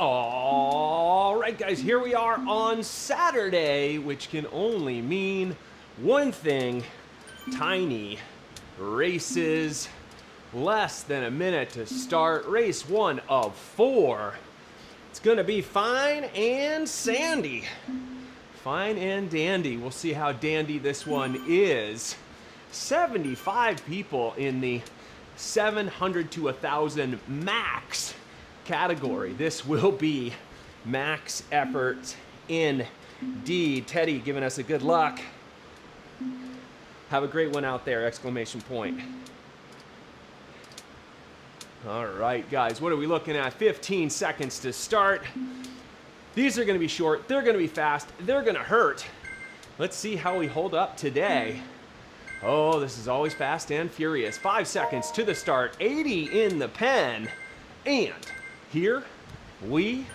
All right, guys, here we are on Saturday, which can only mean one thing: tiny races. Less than a minute to start race 1 of 4. It's gonna be fine and sandy. Fine and dandy. We'll see how dandy this one is. 75 people in the 700 to 1,000 max category. This will be max effort indeed. Teddy giving us a good luck. Have a great one out there, exclamation point. All right, guys, what are we looking at? 15 seconds to start. These are gonna be short, they're gonna be fast, they're gonna hurt. Let's see how we hold up today. Oh, this is always fast and furious. 5 seconds to the start, 80 in the pen, and here we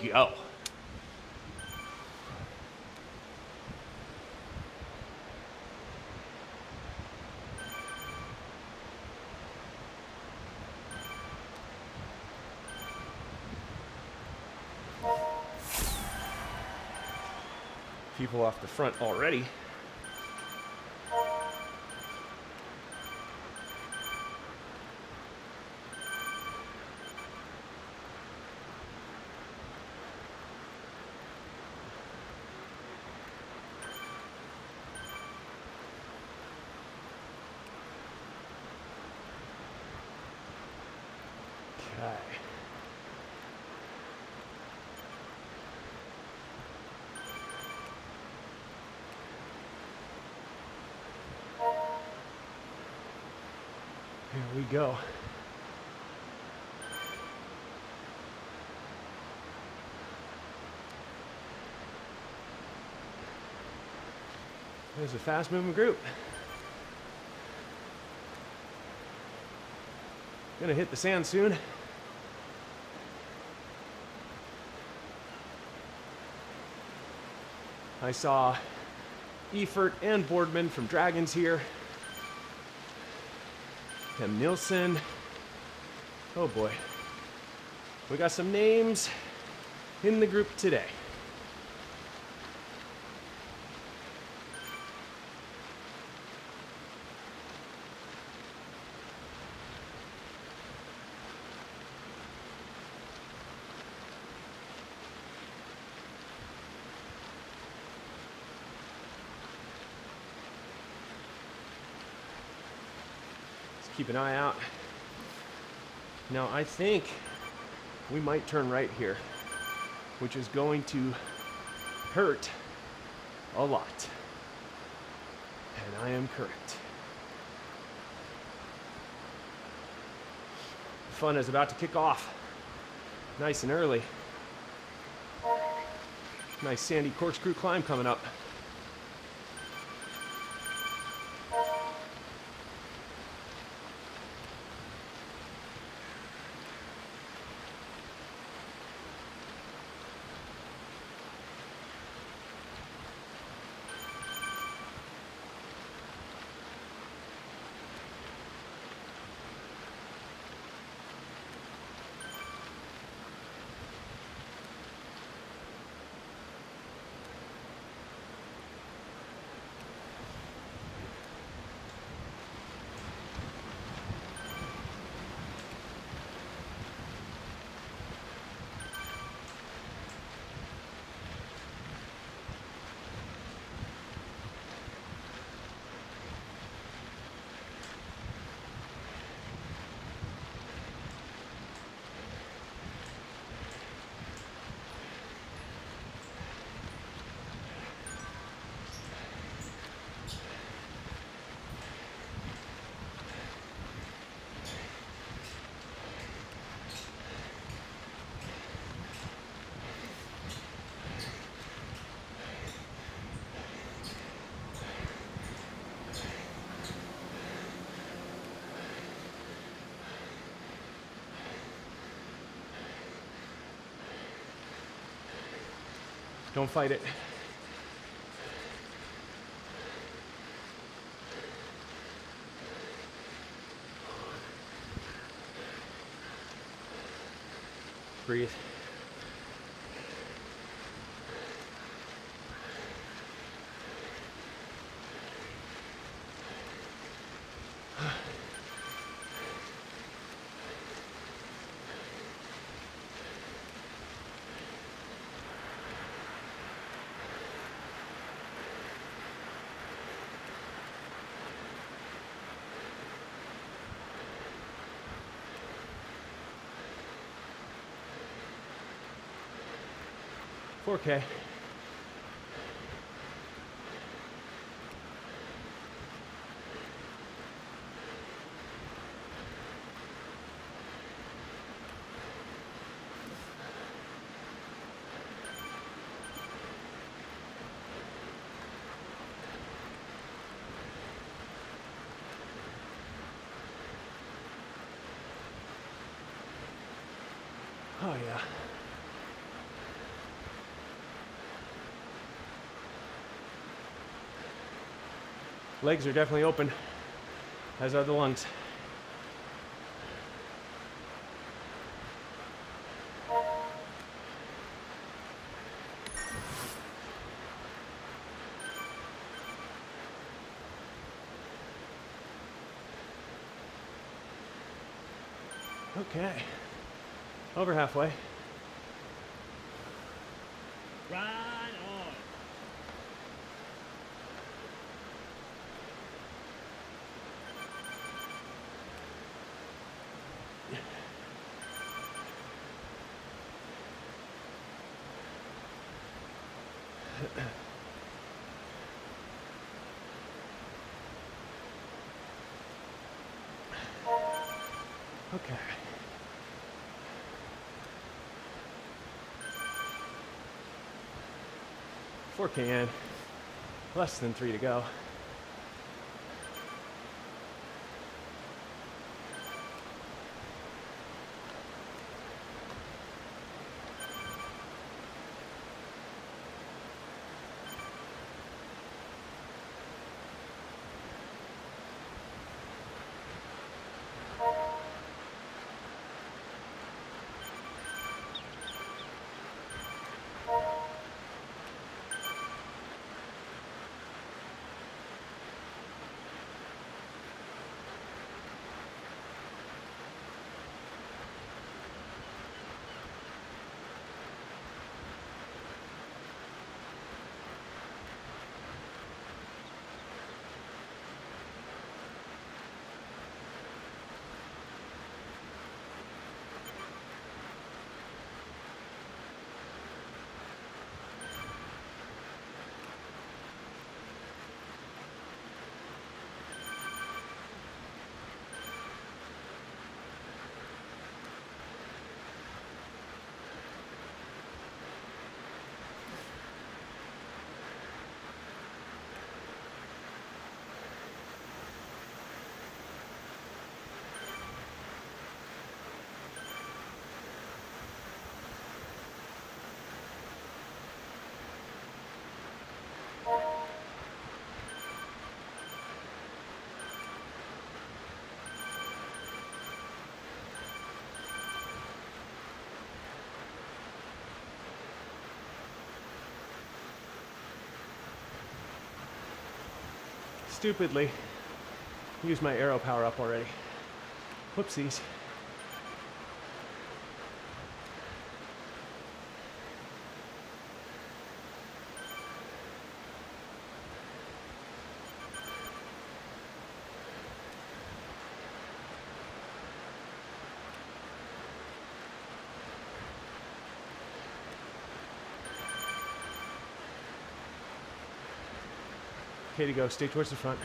go. People off the front already. Okay. Here we go. There's a fast moving group. Gonna hit the sand soon. I saw Efert and Boardman from Dragons here. Tim Nielsen. Oh boy. We got some names in the group today. Keep an eye out. Now I think we might turn right here, which is going to hurt a lot. And I am correct. Fun is about to kick off nice and early. Nice sandy corkscrew climb coming up. Don't fight it. Breathe. 4K. Oh yeah. Legs are definitely open, as are the lungs. Okay, over halfway. Right on. Okay. Four can, less than 3 to go. Stupidly, used my arrow power up already. Whoopsies. Okay to go, stay towards the front.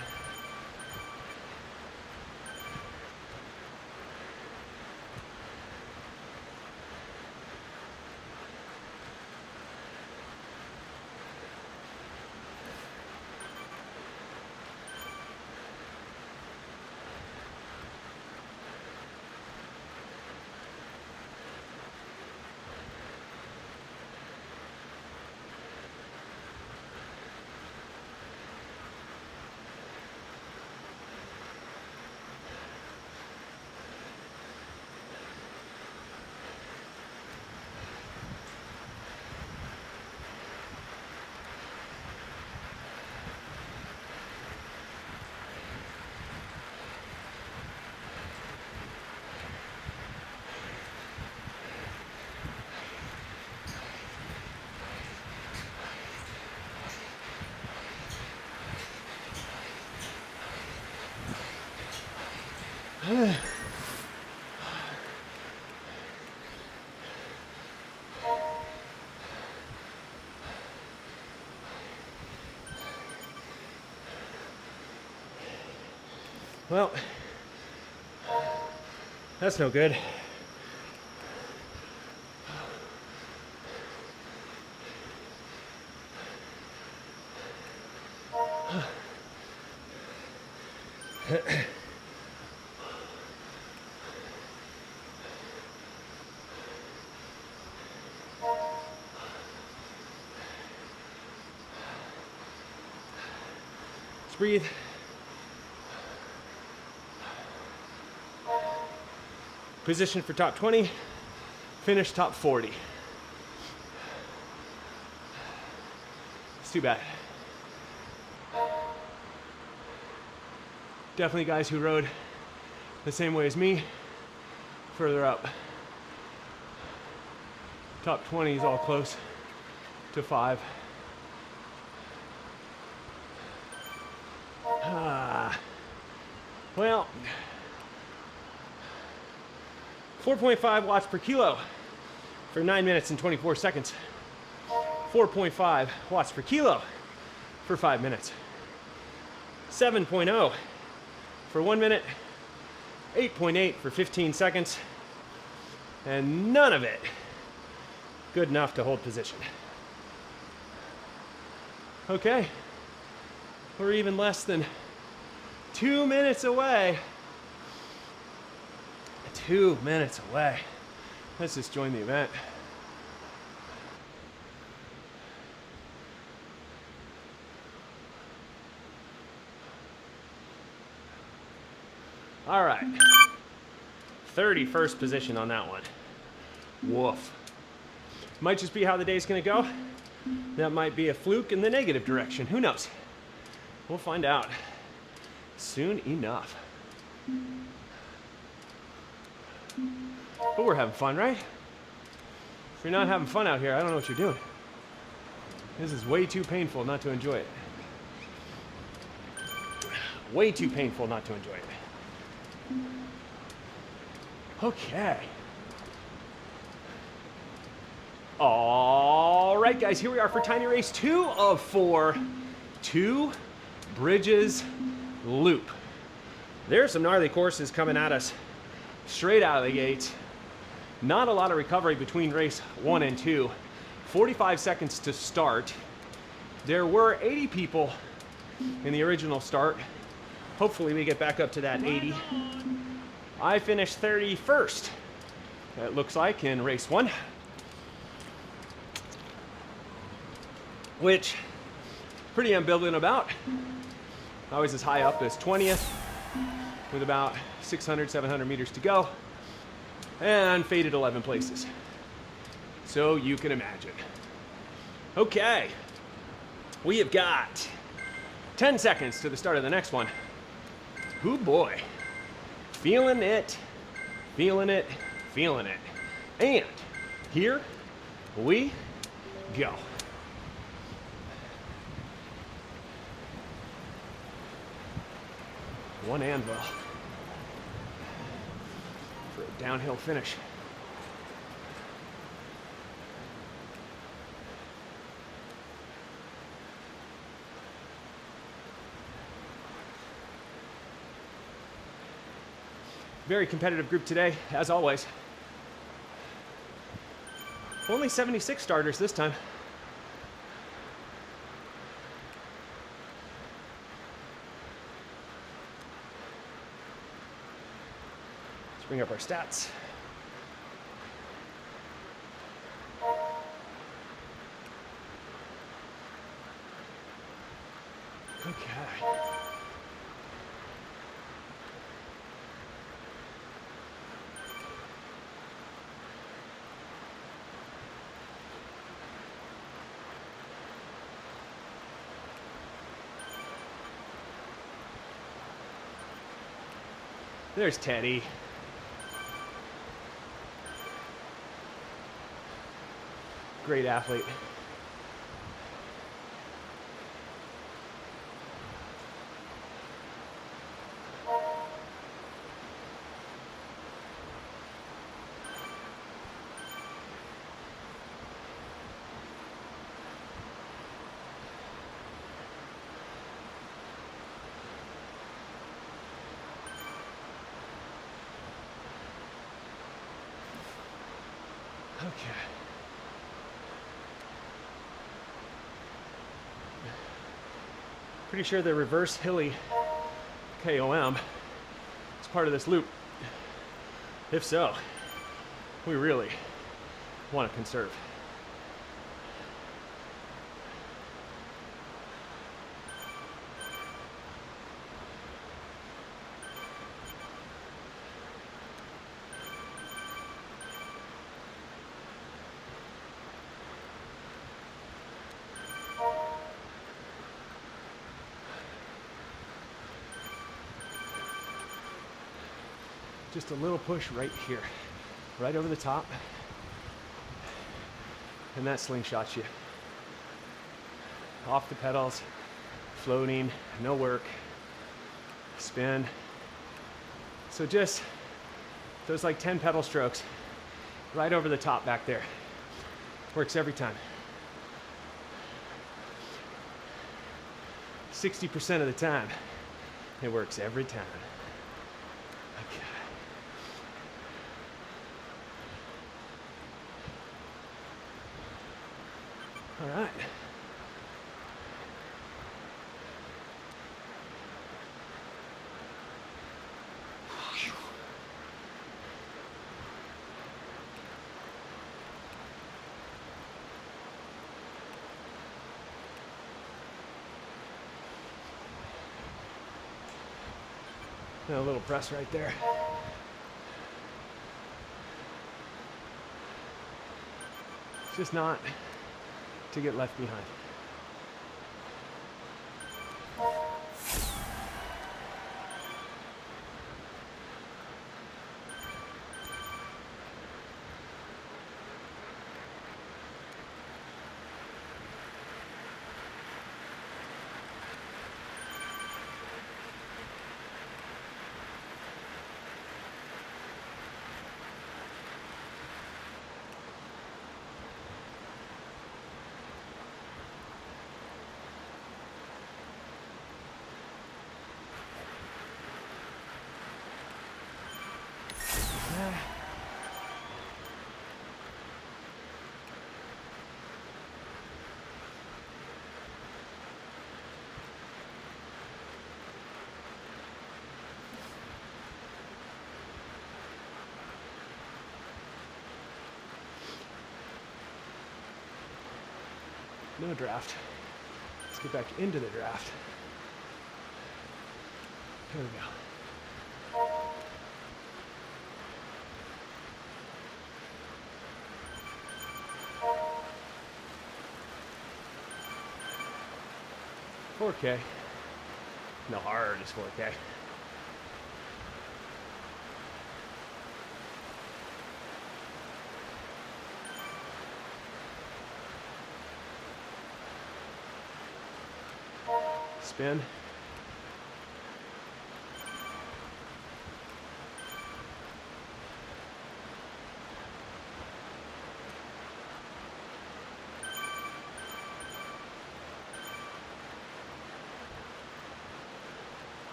Well, that's no good. Let's breathe. Position for top 20, finish top 40. It's too bad. Definitely guys who rode the same way as me, further up. Top 20 is all close to 5. Well, 4.5 watts per kilo for 9 minutes and 24 seconds. 4.5 watts per kilo for 5 minutes. 7.0 for 1 minute. 8.8 for 15 seconds. And none of it good enough to hold position. Okay, we're even less than 2 minutes away. 2 minutes away. Let's just join the event. All right. 31st position on that one. Woof. Might just be how the day's gonna go. That might be a fluke in the negative direction. Who knows? We'll find out soon enough. But we're having fun, right? If you're not having fun out here, I don't know what you're doing. This is way too painful not to enjoy it. Way too painful not to enjoy it. Okay. All right, guys, here we are for Tiny Race 2 of 4. 2 Bridges Loop. There's some gnarly courses coming at us straight out of the gates. Not a lot of recovery between race 1 and 2. 45 seconds to start. There were 80 people in the original start. Hopefully we get back up to that 80. I finished 31st, it looks like, in race 1. Which, pretty ambivalent about. I was as high up as 20th with about 600, 700 meters to go, and faded 11 places. So you can imagine. Okay, we have got 10 seconds to the start of the next one. Hoo boy, feeling it, feeling it, feeling it. And here we go. One anvil for a downhill finish. Very competitive group today, as always. Only 76 starters this time. Let's bring up our stats. Okay. There's Teddy. Great athlete. Pretty sure the reverse hilly KOM is part of this loop. If so, we really want to conserve. Just a little push right here, right over the top, and that slingshots you. Off the pedals, floating, no work, spin. So just those like 10 pedal strokes right over the top back there. Works every time. 60% of the time, it works every time. Okay. All right. And a little press right there. It's just not to get left behind. No draft. Let's get back into the draft. Here we go. $4K. No, hard is $4K. Spin.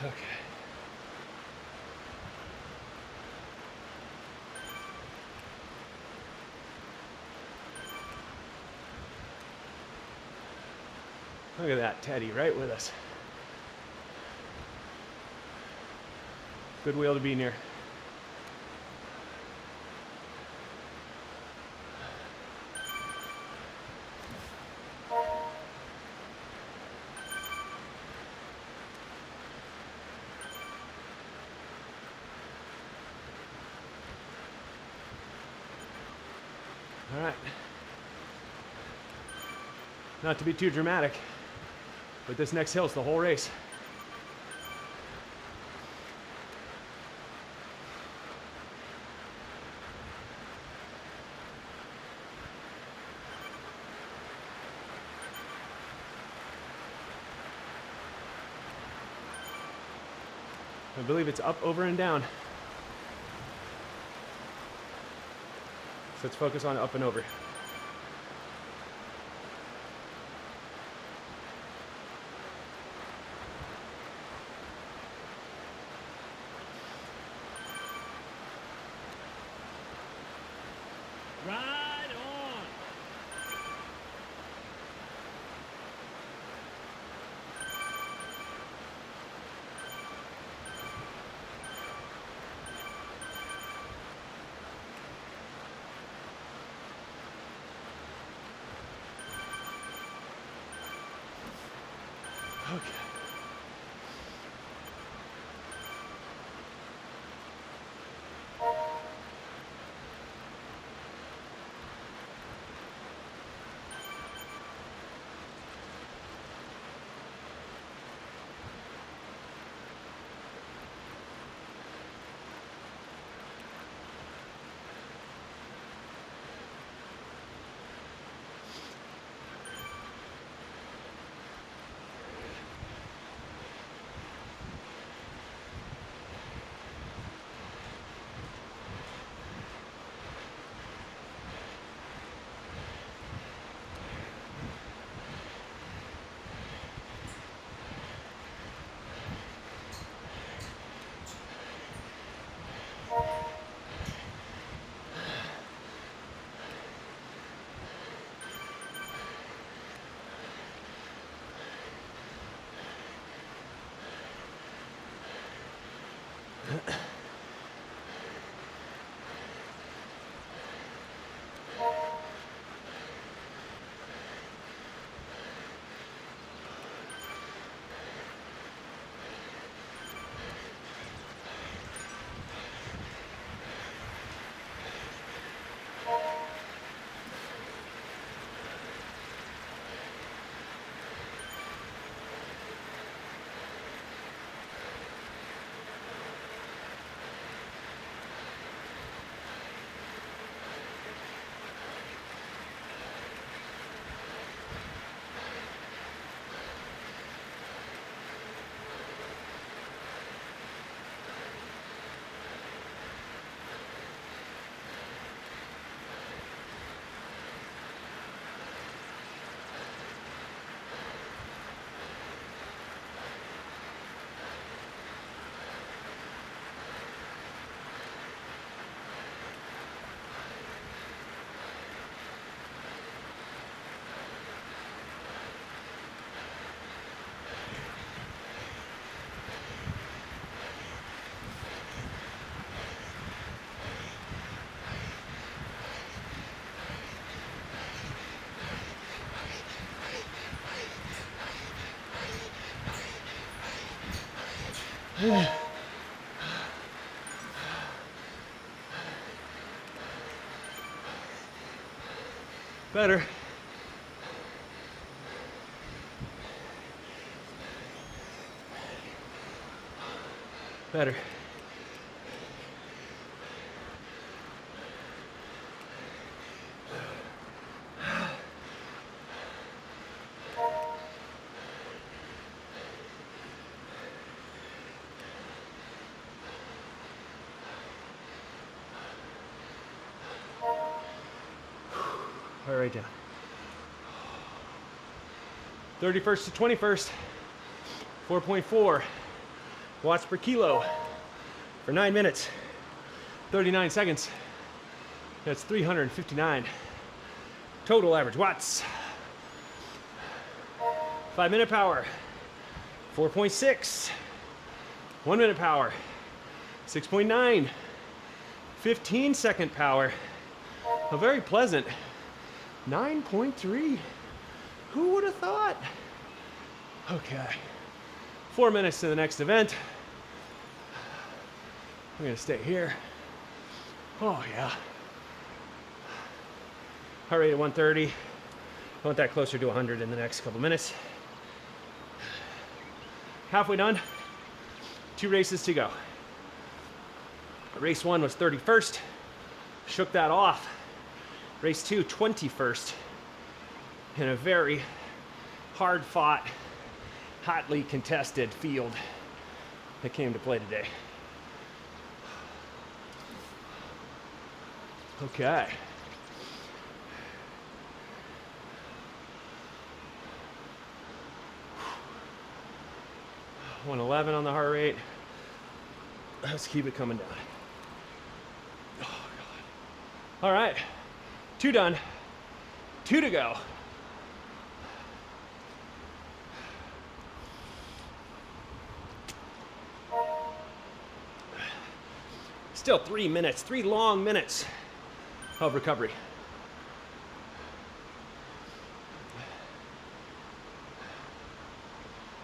Okay. Look at that, Teddy, right with us. Good wheel to be near. All right. Not to be too dramatic, but this next hill is the whole race. I believe it's up, over, and down. So let's focus on up and over. Right on. Okay. Better. Better. All right, down. 31st to 21st, 4.4 watts per kilo for 9 minutes, 39 seconds. That's 359 total average watts. 5-minute power, 4.6. 1-minute power, 6.9. 15-second power, a very pleasant 9.3. Who would have thought? Okay, 4 minutes to the next event. I'm gonna stay here. Oh yeah. Heart rate at 130. I want that closer to 100 in the next couple minutes. Halfway done. 2 races to go. Race 1 was 31st. Shook that off. Race 2, 21st. In a very hard-fought, hotly contested field that came to play today. Okay. $111 on the heart rate. Let's keep it coming down. Oh, God. All right. 2 done. 2 to go. Still 3 minutes, 3 long minutes of recovery.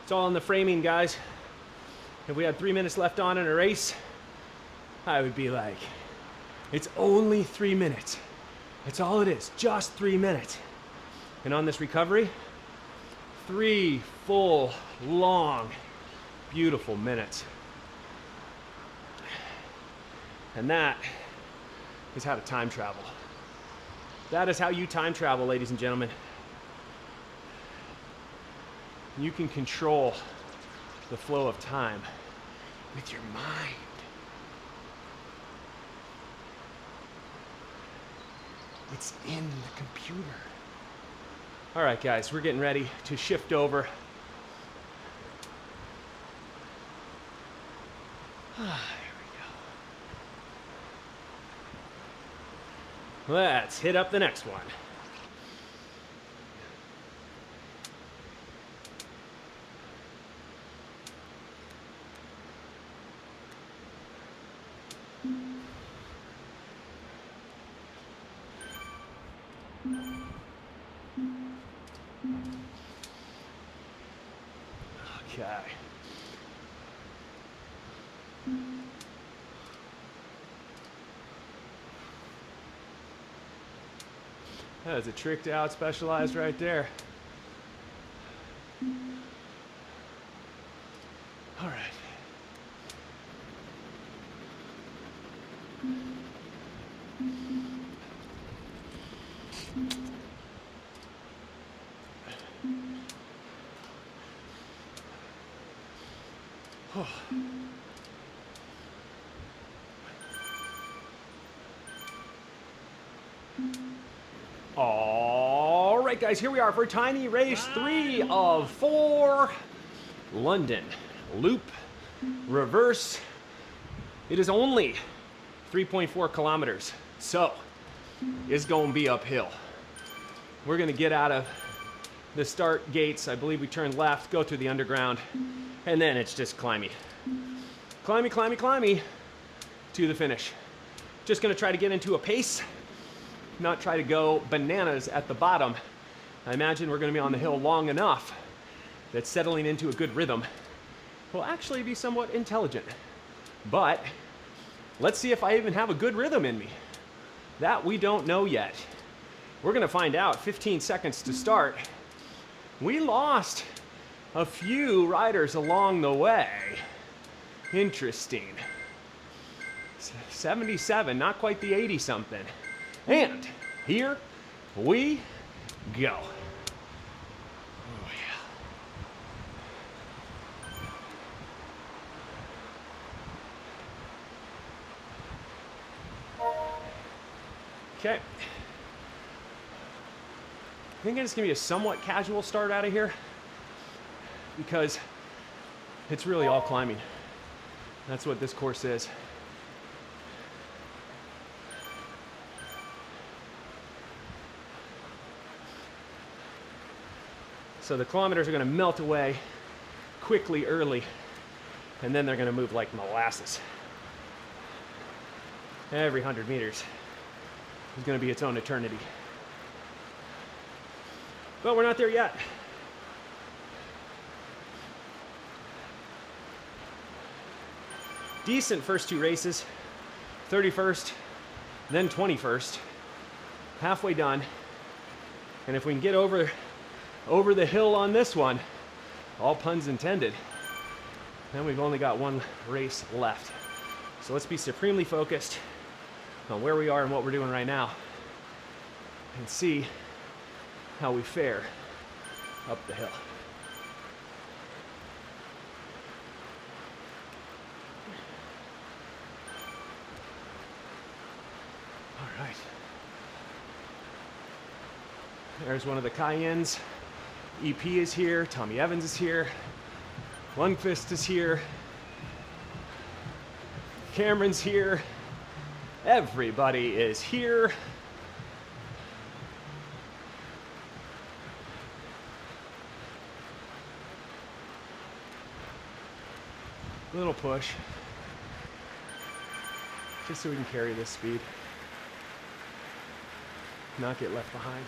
It's all in the framing, guys. If we had 3 minutes left on in a race, I would be like, it's only 3 minutes. That's all it is, just 3 minutes. And on this recovery, 3 full, long, beautiful minutes. And that is how to time travel. That is how you time travel, ladies and gentlemen. You can control the flow of time with your mind. It's in the computer. All right, guys, we're getting ready to shift over. There we go. Let's hit up the next one. Okay. That is a tricked out specialized right there. All right. All right, guys, here we are for tiny race 3 of 4. London loop reverse. It is only 3.4 kilometers, so it's gonna be uphill. We're gonna get out of the start gates. I believe we turn left, go through the underground, and then it's just climby. Climby, climby, climby to the finish. Just gonna try to get into a pace, not try to go bananas at the bottom. I imagine we're gonna be on the hill long enough that settling into a good rhythm will actually be somewhat intelligent. But let's see if I even have a good rhythm in me. That we don't know yet. We're gonna find out. 15 seconds to start. We lost a few riders along the way. Interesting. 77, not quite the 80 something. And here we go. Oh yeah. Okay. I think it's gonna be a somewhat casual start out of here because it's really all climbing. That's what this course is. So the kilometers are gonna melt away quickly early, and then they're gonna move like molasses. Every 100 meters is gonna be its own eternity. But we're not there yet. Decent first 2 races, 31st, then 21st, halfway done. And if we can get over the hill on this one, all puns intended, then we've only got 1 race left. So let's be supremely focused on where we are and what we're doing right now and see how we fare up the hill. All right. There's one of the Cayennes. EP is here, Tommy Evans is here, Lundqvist is here, Cameron's here, everybody is here. Little push, just so we can carry this speed, not get left behind.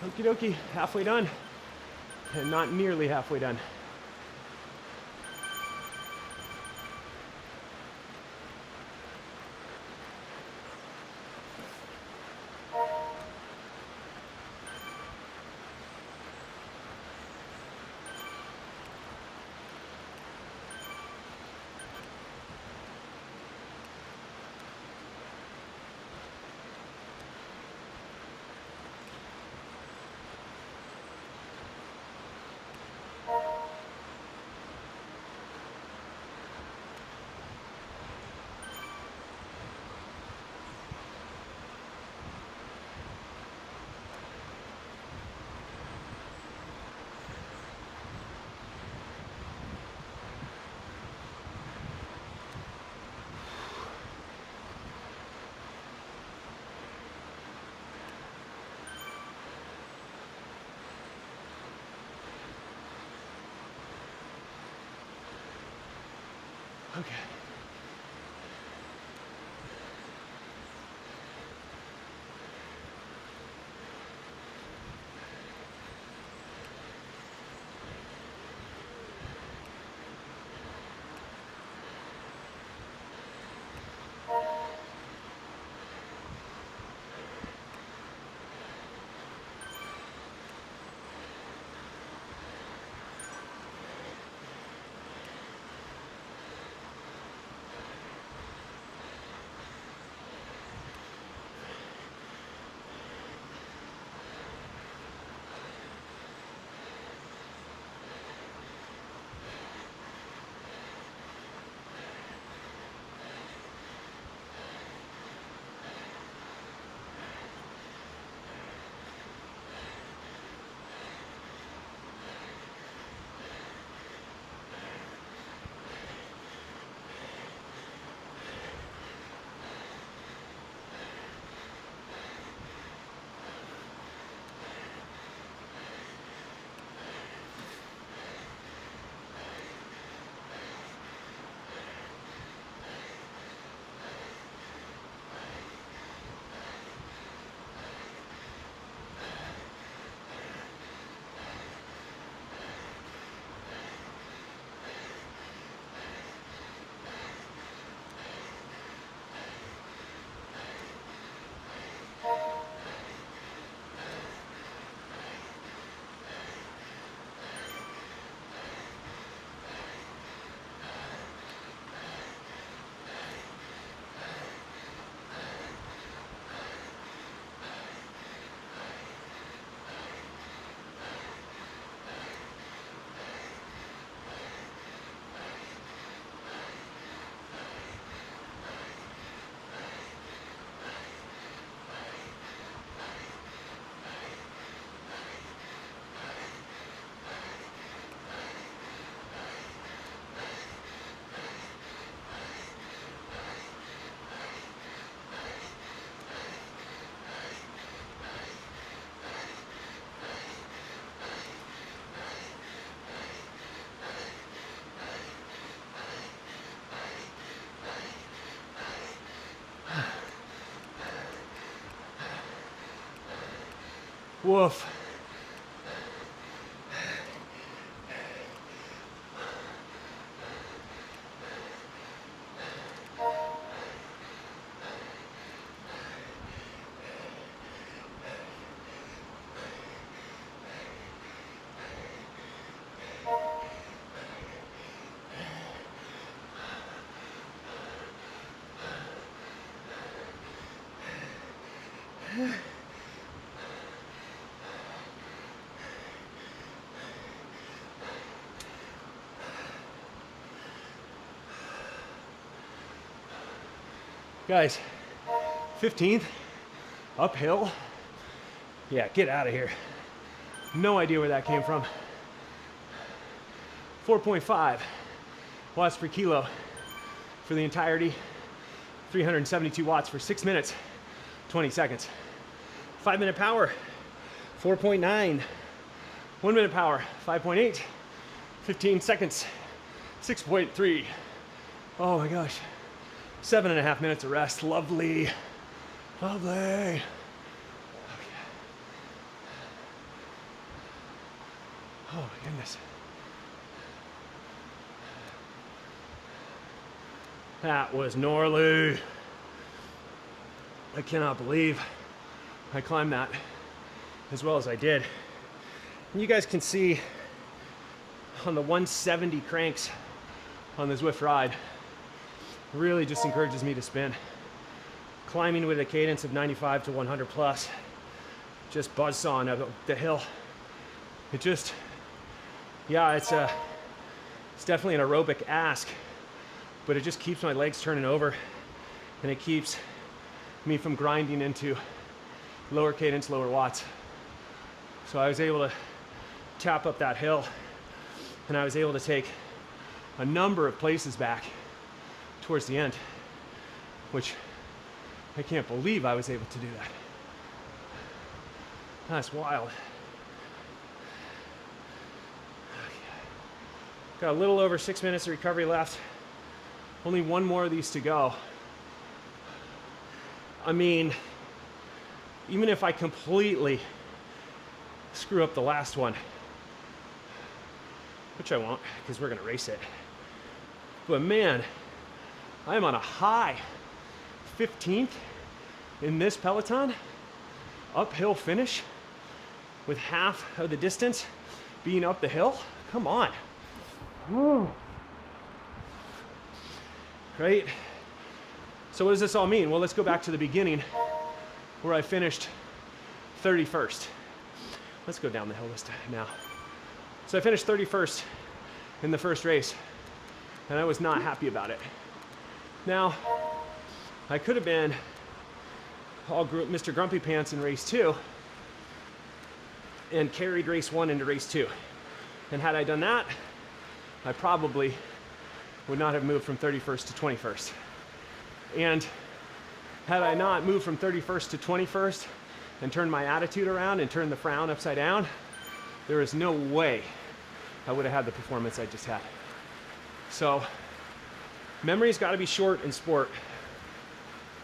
Okie dokie, halfway done. And not nearly halfway done. Okay. Woof. Guys, 15th, uphill. Yeah, get out of here. No idea where that came from. 4.5 watts per kilo for the entirety. 372 watts for 6 minutes. 20 seconds. 5 minute power, 4.9. 1 minute power, 5.8. 15 seconds, 6.3. Oh my gosh. 7.5 minutes of rest. Lovely. Lovely. Okay. Oh my goodness. That was gnarly. I cannot believe I climbed that as well as I did. And you guys can see on the 170 cranks on the Zwift ride, it really just encourages me to spin. Climbing with a cadence of 95 to 100 plus, just buzzsawing up the hill. It just, yeah, it's definitely an aerobic ask, but it just keeps my legs turning over, and it keeps me from grinding into lower cadence, lower watts. So I was able to tap up that hill, and I was able to take a number of places back towards the end, which I can't believe I was able to do that. That's wild. Got a little over 6 minutes of recovery left. Only one more of these to go. I mean, even if I completely screw up the last one, which I won't, because we're gonna race it. But man, I'm on a high 15th in this Peloton, uphill finish with half of the distance being up the hill. Come on. Woo. Right? So what does this all mean? Well, let's go back to the beginning where I finished 31st. Let's go down the hill list now. So I finished 31st in the first race, and I was not happy about it. Now, I could have been all Mr. Grumpy Pants in race 2 and carried race 1 into race 2. And had I done that, I probably would not have moved from 31st to 21st. And had I not moved from 31st to 21st and turned my attitude around and turned the frown upside down, there is no way I would have had the performance I just had. So, memory's got to be short in sport.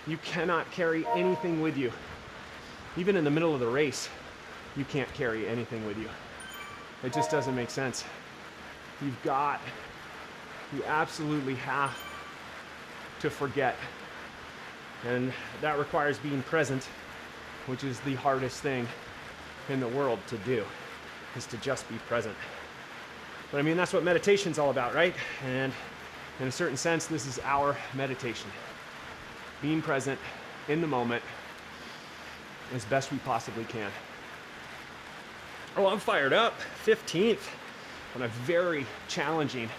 You cannot carry anything with you. Even in the middle of the race, you can't carry anything with you. It just doesn't make sense. You absolutely have to forget. And that requires being present, which is the hardest thing in the world to do, is to just be present. But I mean, that's what meditation's all about, right? And in a certain sense, this is our meditation. Being present in the moment as best we possibly can. Oh, I'm fired up. 15th on a very challenging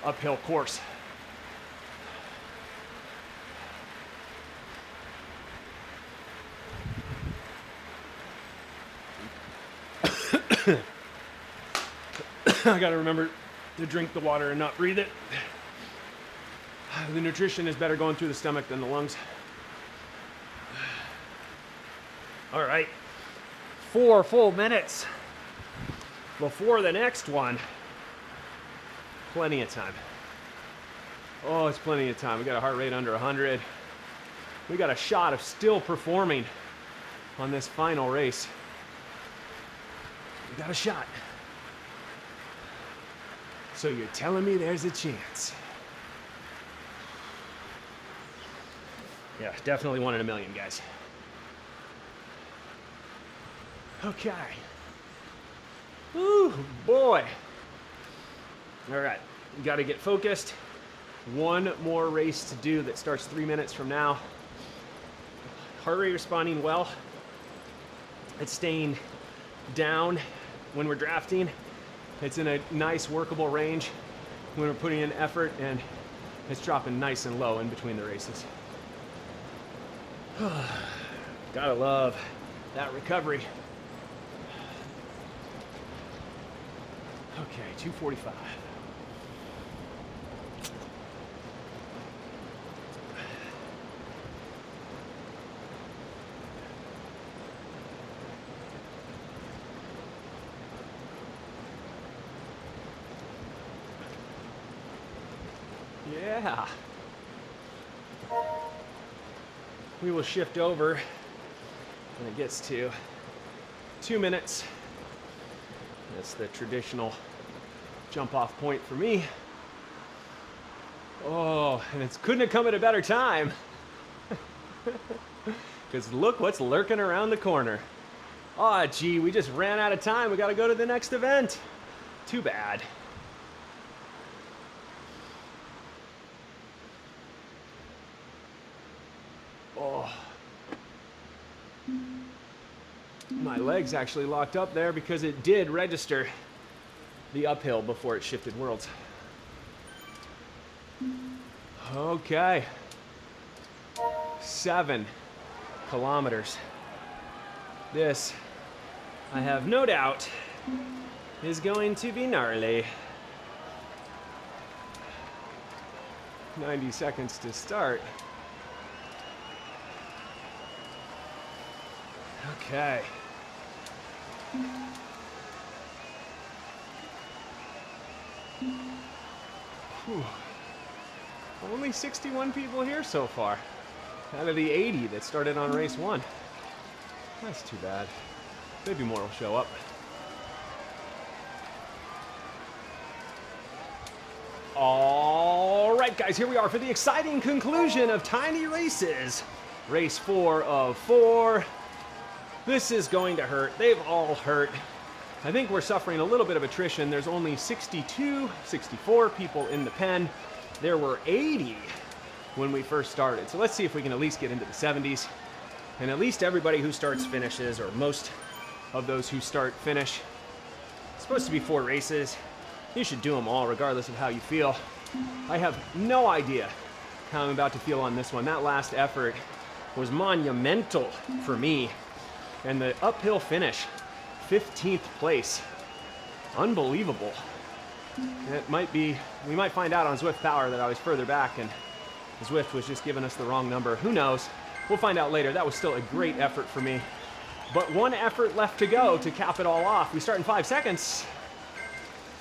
uphill course. I gotta remember to drink the water and not breathe it. The nutrition is better going through the stomach than the lungs. All right, 4 full minutes before the next one. Plenty of time. Oh, it's plenty of time. We got a heart rate under 100. We got a shot of still performing on this final race. We got a shot. So you're telling me there's a chance? Yeah, definitely 1 in a million, guys. Okay. Ooh, boy. All right, we got to get focused. One more race to do that starts 3 minutes from now. Heart rate responding well. It's staying down when we're drafting. It's in a nice workable range when we're putting in effort, and it's dropping nice and low in between the races. Gotta love that recovery. Okay, 2:45. Yeah. We will shift over when it gets to 2 minutes. That's the traditional jump off point for me. Oh, and it couldn't have come at a better time. Because look what's lurking around the corner. Aw, gee, we just ran out of time. We got to go to the next event. Too bad. Oh. My legs actually locked up there because it did register the uphill before it shifted worlds. Okay. 7 kilometers. This, I have no doubt, is going to be gnarly. 90 seconds to start. Okay. Whew. Only 61 people here so far, out of the 80 that started on race 1. That's too bad. Maybe more will show up. All right, guys, here we are for the exciting conclusion of Tiny Races. Race 4 of 4. This is going to hurt. They've all hurt. I think we're suffering a little bit of attrition. There's only 62, 64 people in the pen. There were 80 when we first started. So let's see if we can at least get into the 70s. And at least everybody who starts finishes, or most of those who start finish. It's supposed to be 4 races. You should do them all regardless of how you feel. I have no idea how I'm about to feel on this one. That last effort was monumental for me. And the uphill finish, 15th place. Unbelievable. It might be, we might find out on Zwift Power that I was further back and Zwift was just giving us the wrong number. Who knows? We'll find out later. That was still a great effort for me. But one effort left to go to cap it all off. We start in 5 seconds.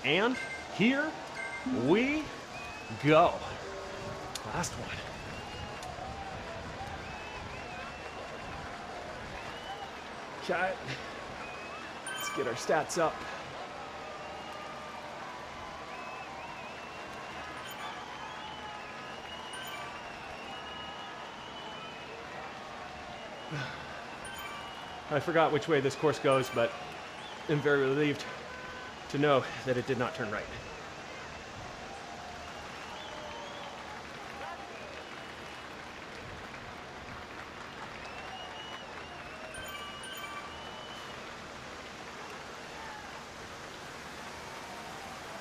And here we go. Last one. Okay. Let's get our stats up. I forgot which way this course goes, but I'm very relieved to know that it did not turn right.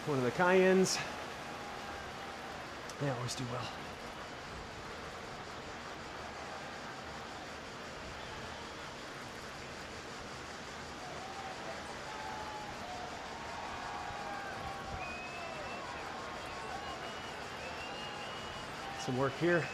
One of the Cayennes. They always do well. Some work here.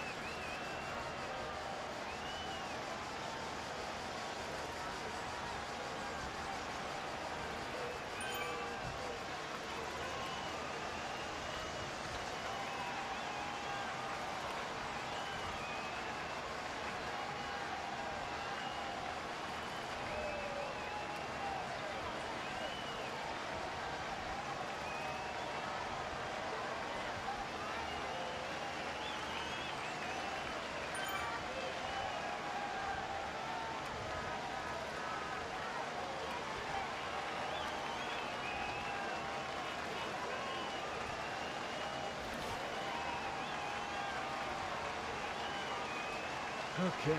Okay.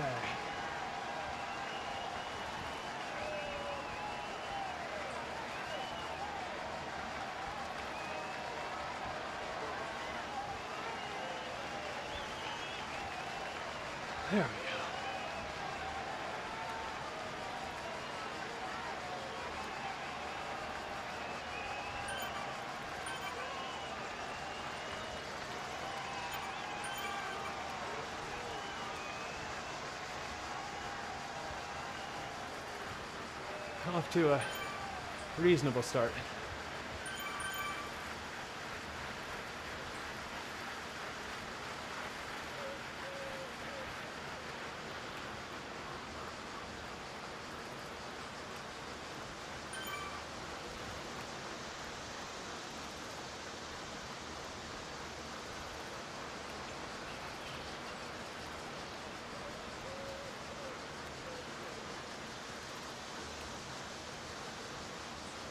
There we go. Off to a reasonable start.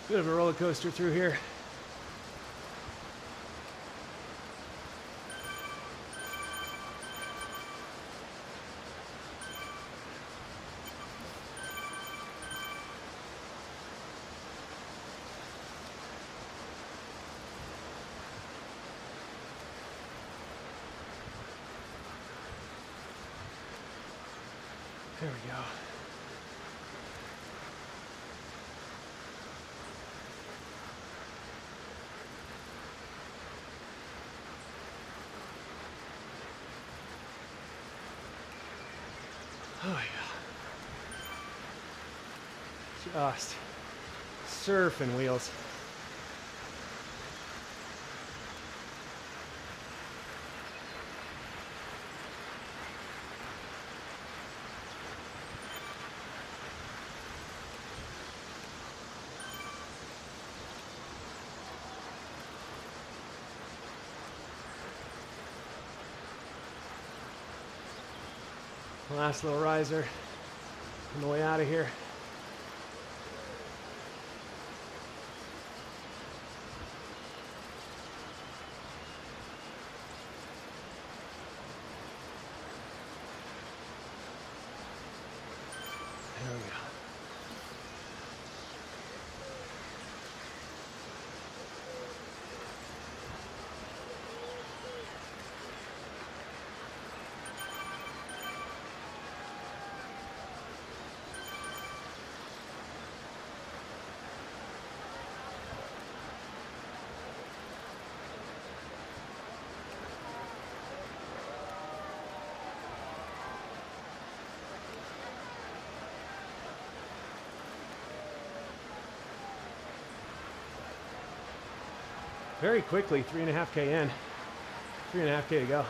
Bit of a roller coaster through here. There we go. Oh yeah. Just surfing wheels. Last little riser on the way out of here. There we go. Very quickly, 3.5K in. 3.5K to go.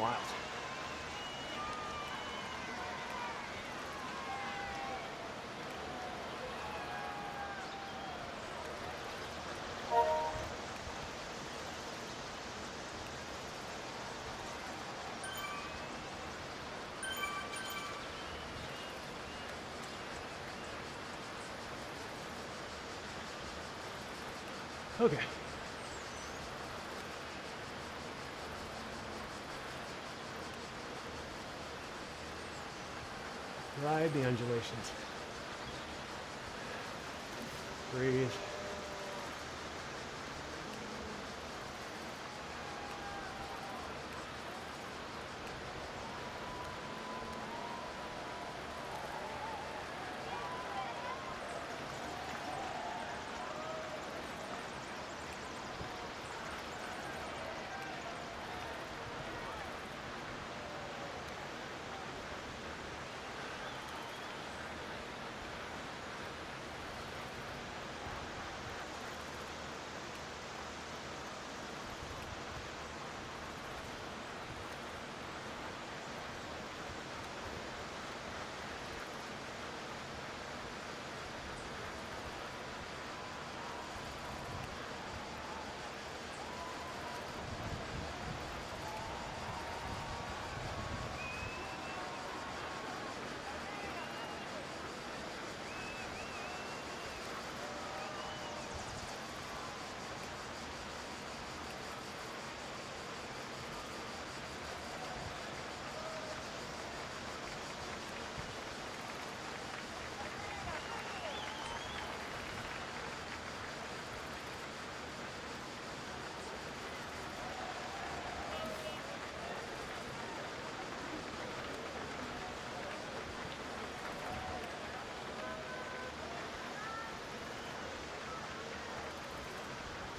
Wow. Okay. Ride the undulations. Breathe.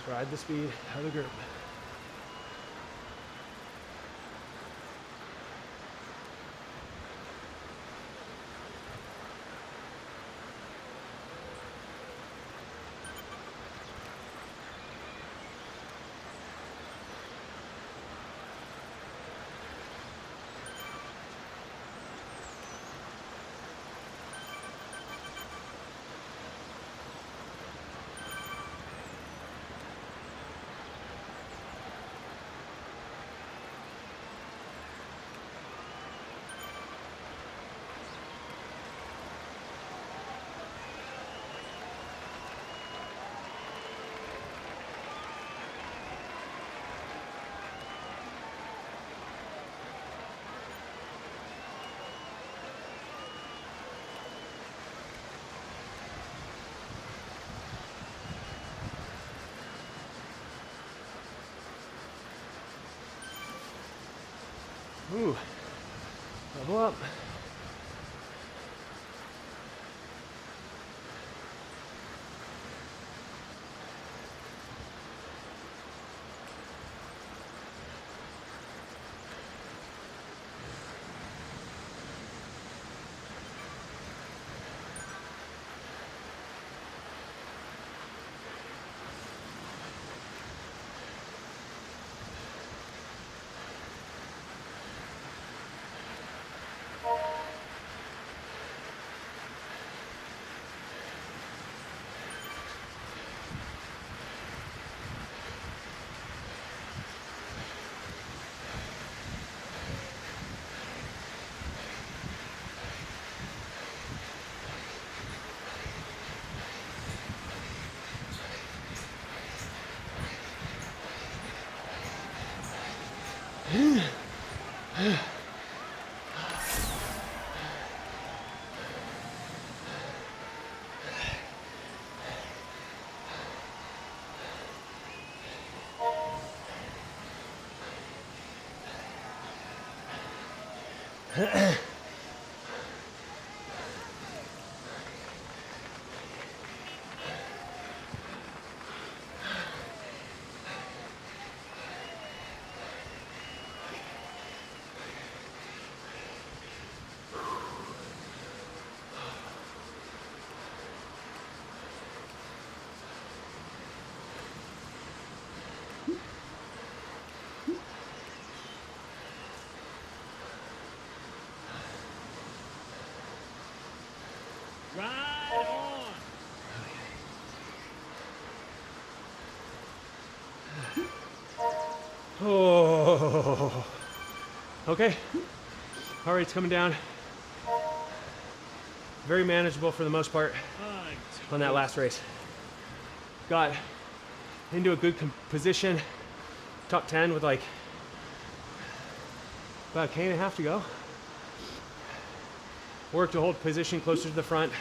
Ride the speed of the group. Ooh, level up. Ride on. Oh. Okay. Heart rate's coming down. Very manageable for the most part on that last race. Got into a good position, top 10 with like about a K&a-half to go. Worked to hold position closer to the front.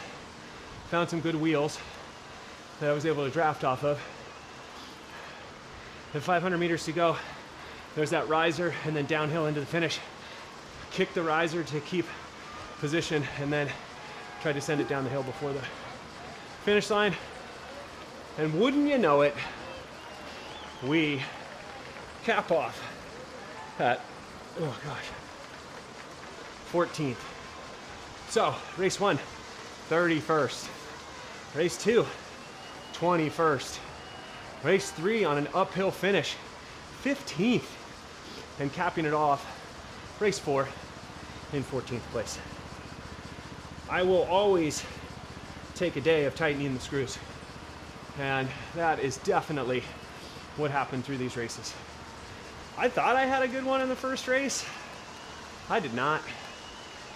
Found some good wheels that I was able to draft off of. Then 500 meters to go. There's that riser and then downhill into the finish. Kicked the riser to keep position and then tried to send it down the hill before the finish line. And wouldn't you know it, we cap off at, oh gosh, 14th. So, race 1, 31st. Race 2, 21st. Race 3 on an uphill finish, 15th. And capping it off, race 4 in 14th place. I will always take a day of tightening the screws. And that is definitely what happened through these races. I thought I had a good one in the first race. I did not.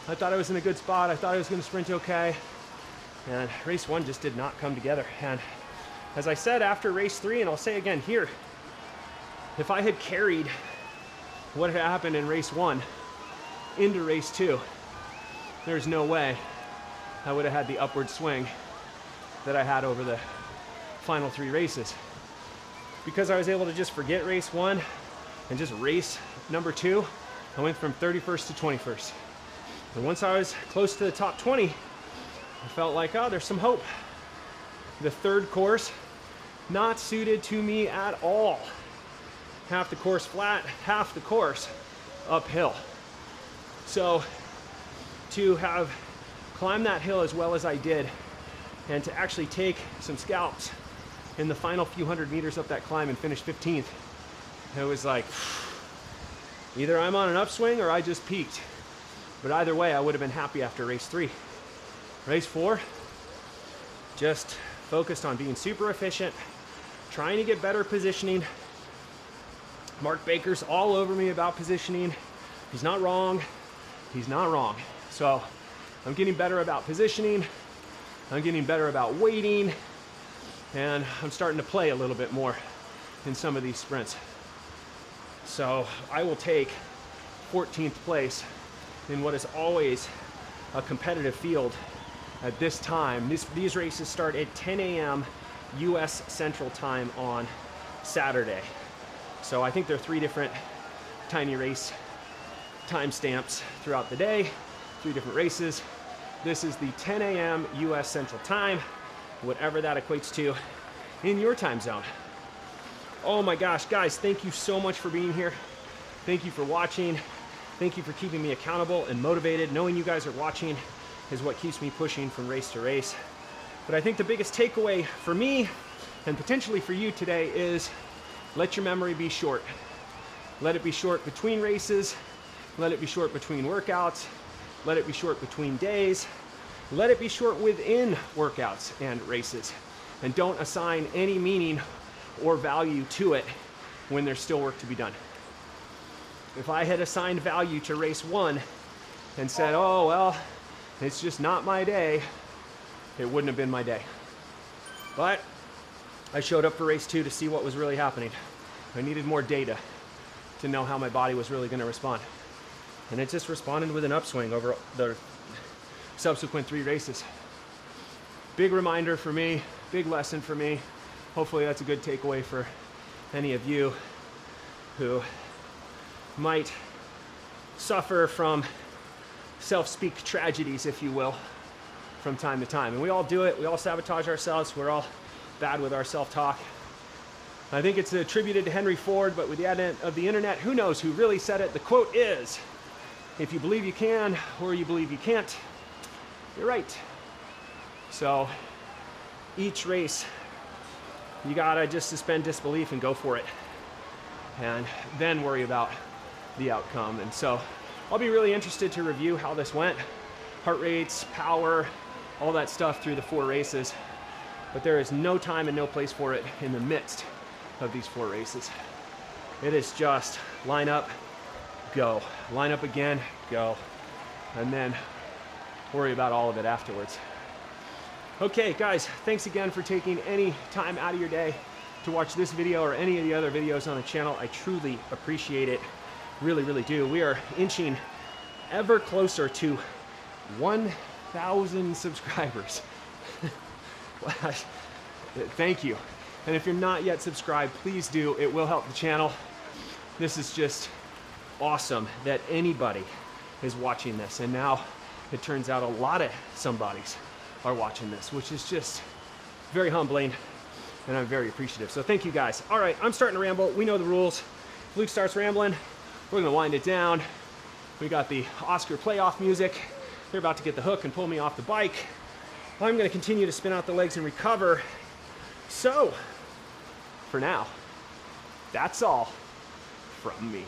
I thought I was in a good spot. I thought I was going to sprint okay. And race 1 just did not come together. And as I said after race 3, and I'll say again here, if I had carried what had happened in race 1 into race 2, there's no way I would have had the upward swing that I had over the final 3 races. Because I was able to just forget race 1 and just race number 2, I went from 31st to 21st. And once I was close to the top 20, I felt like, oh, there's some hope. The third course, not suited to me at all. Half the course flat, half the course uphill. So to have climbed that hill as well as I did, and to actually take some scalps in the final few hundred meters up that climb and finish 15th, it was like, either I'm on an upswing or I just peaked. But either way, I would have been happy after race 3. Race 4, just focused on being super efficient, trying to get better positioning. Mark Baker's all over me about positioning. He's not wrong. He's not wrong. So I'm getting better about positioning. I'm getting better about waiting. And I'm starting to play a little bit more in some of these sprints. So I will take 14th place in what is always a competitive field at this time. These races start at 10 a.m. US Central Time on Saturday. So I think there are 3 different tiny race timestamps throughout the day, 3 different races. This is the 10 a.m. US Central Time, whatever that equates to in your time zone. Oh my gosh, guys, thank you so much for being here. Thank you for watching. Thank you for keeping me accountable and motivated. Knowing you guys are watching is what keeps me pushing from race to race. But I think the biggest takeaway for me and potentially for you today is let your memory be short. Let it be short between races. Let it be short between workouts. Let it be short between days. Let it be short within workouts and races. And don't assign any meaning or value to it when there's still work to be done. If I had assigned value to race 1 and said, oh, well, it's just not my day, it wouldn't have been my day. But I showed up for race 2 to see what was really happening. I needed more data to know how my body was really going to respond. And it just responded with an upswing over the subsequent 3 races. Big reminder for me, big lesson for me. Hopefully that's a good takeaway for any of you who might suffer from self-speak tragedies, if you will, from time to time. And we all do it. We all sabotage ourselves. We're all bad with our self-talk. I think it's attributed to Henry Ford, but with the advent of the internet, who knows who really said it? The quote is, if you believe you can or you believe you can't, you're right. So each race, you gotta just suspend disbelief and go for it. And then worry about the outcome. And so I'll be really interested to review how this went. Heart rates, power, all that stuff through the 4 races. But there is no time and no place for it in the midst of these 4 races. It is just line up, go. Line up again, go. And then worry about all of it afterwards. Okay, guys, thanks again for taking any time out of your day to watch this video or any of the other videos on the channel. I truly appreciate it. Really, really do. We are inching ever closer to 1,000 subscribers. Thank you. And if you're not yet subscribed, please do. It will help the channel. This is just awesome that anybody is watching this. And now it turns out a lot of somebodies are watching this, which is just very humbling, and I'm very appreciative. So thank you guys. All right, I'm starting to ramble. We know the rules. If Luke starts rambling, we're gonna wind it down. We got the Oscar playoff music. They're about to get the hook and pull me off the bike. I'm gonna continue to spin out the legs and recover. So, for now, that's all from me.